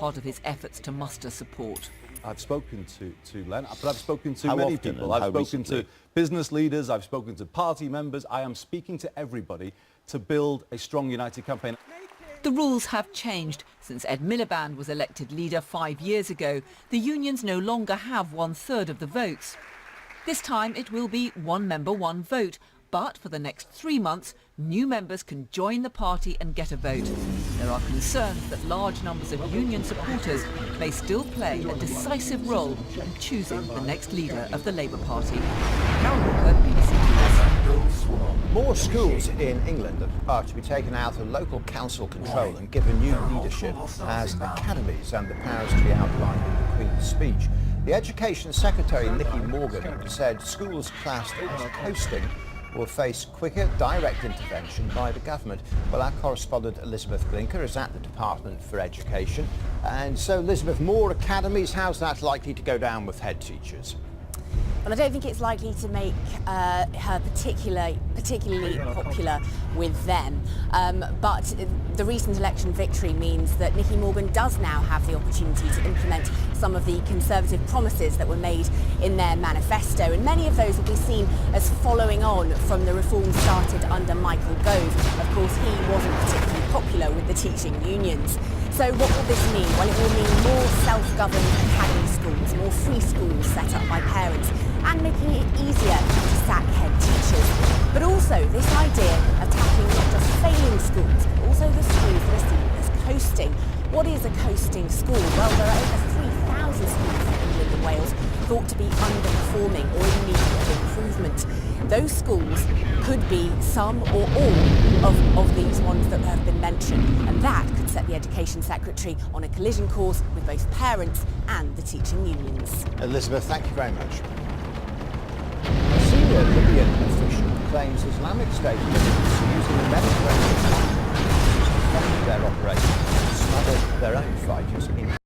part of his efforts to muster support. I've spoken to Len, but I've spoken to How many often people. and I've how spoken recently? to business leaders, I've spoken to party members. I am speaking to everybody to build a strong, united campaign. The rules have changed. Since Ed Miliband was elected leader 5 years ago, the unions no longer have 1/3 of the votes. This time it will be one member, one vote. But for the next 3 months, new members can join the party and get a vote. There are concerns that large numbers of union supporters may still play a decisive role in choosing the next leader of the Labour Party. Carol Walker, BBC News. More schools in England are to be taken out of local council control and given new leadership as academies, and the powers to be outlined in the Queen's speech. The Education Secretary, Nicky Morgan, said schools classed as coasting will face quicker direct intervention by the government. Well, our correspondent Elizabeth Blinker is at the Department for Education. And so, Elizabeth, more academies, how's that likely to go down with head teachers? Well, I don't think it's likely to make her particularly popular with them. But the recent election victory means that Nicky Morgan does now have the opportunity to implement some of the Conservative promises that were made in their manifesto. And many of those will be seen as following on from the reforms started under Michael Gove. Of course, he wasn't particularly popular with the teaching unions. So what will this mean? Well, it will mean more self-governed academy schools, more free schools set up by parents, and making it easier to sack head teachers. But also this idea of tackling not just failing schools, but also the schools that are seen as coasting. What is a coasting school? Well, there are over 3,000 schools in England and Wales thought to be underperforming or in need of improvement. Those schools could be some or all of these ones that have been mentioned, and that could set the Education Secretary on a collision course with both parents and the teaching unions. Elizabeth, thank you very much. A senior Libyan official claims Islamic State militants using the Mediterranean